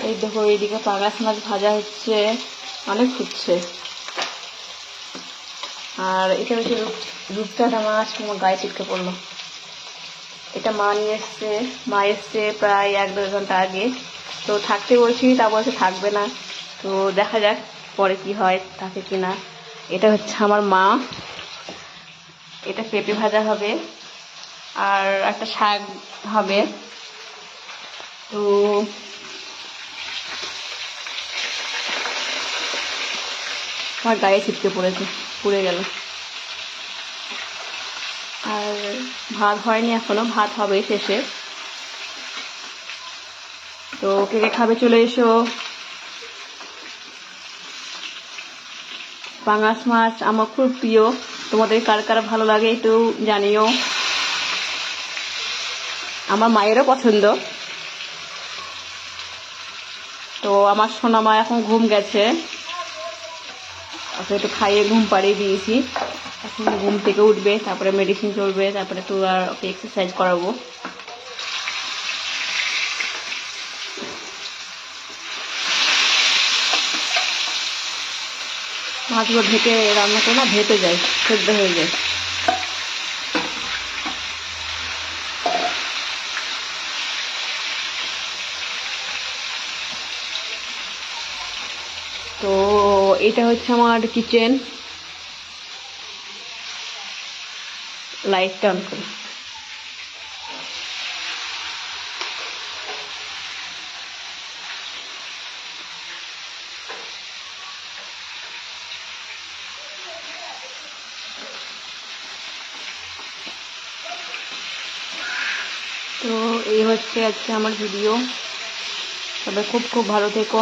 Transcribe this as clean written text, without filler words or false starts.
এই দেখো এইদিকে পাঙাশ মাছ ভাজা হচ্ছে, অনেক ফুটছে। আর এটা হচ্ছে রূপচাঁদা মাছ, তোমার গায়ে ছিটকে পড়লো। এটা মা নিয়ে এসছে, মা এসছে প্রায় 1-2 ঘন্টা আগে। তো থাকতে বলছি, তা বলছে থাকবে না। তো দেখা যাক পরে কি হয়, থাকে কিনা। এটা হচ্ছে আমার মা, এটা পেঁপে ভাজা হবে আর একটা শাক হবে। তো আমার গায়ে ছিটকে পড়েছে, পুড়ে গেল। আর ভাত হয়নি এখনো, ভাত হবে শেষে। তো কে কে খাবে চলে এসো। পাঙাশ মাছ আমার খুব প্রিয়, তোমাদের কার কার ভালো লাগে একটু জানিও। আমার মায়েরও পছন্দ। তো আমার সোনা মা এখন ঘুম গেছে, ওকে একটু খাইয়ে ঘুম পাড়িয়ে দিয়েছি। এখন ঘুম থেকে উঠবে, তারপরে মেডিসিন চলবে, তারপরে একটু আর ওকে এক্সারসাইজ করাবো। মাছগুলো ঢেকে রান্না করে না, ভেপে যায়, সেদ্ধ হয়ে যায়। তো এটা হচ্ছে আমার কিচেন, লাইটটা অন করি। তো এই হচ্ছে আজকে আমার ভিডিও। তবে খুব খুব ভালো থেকো।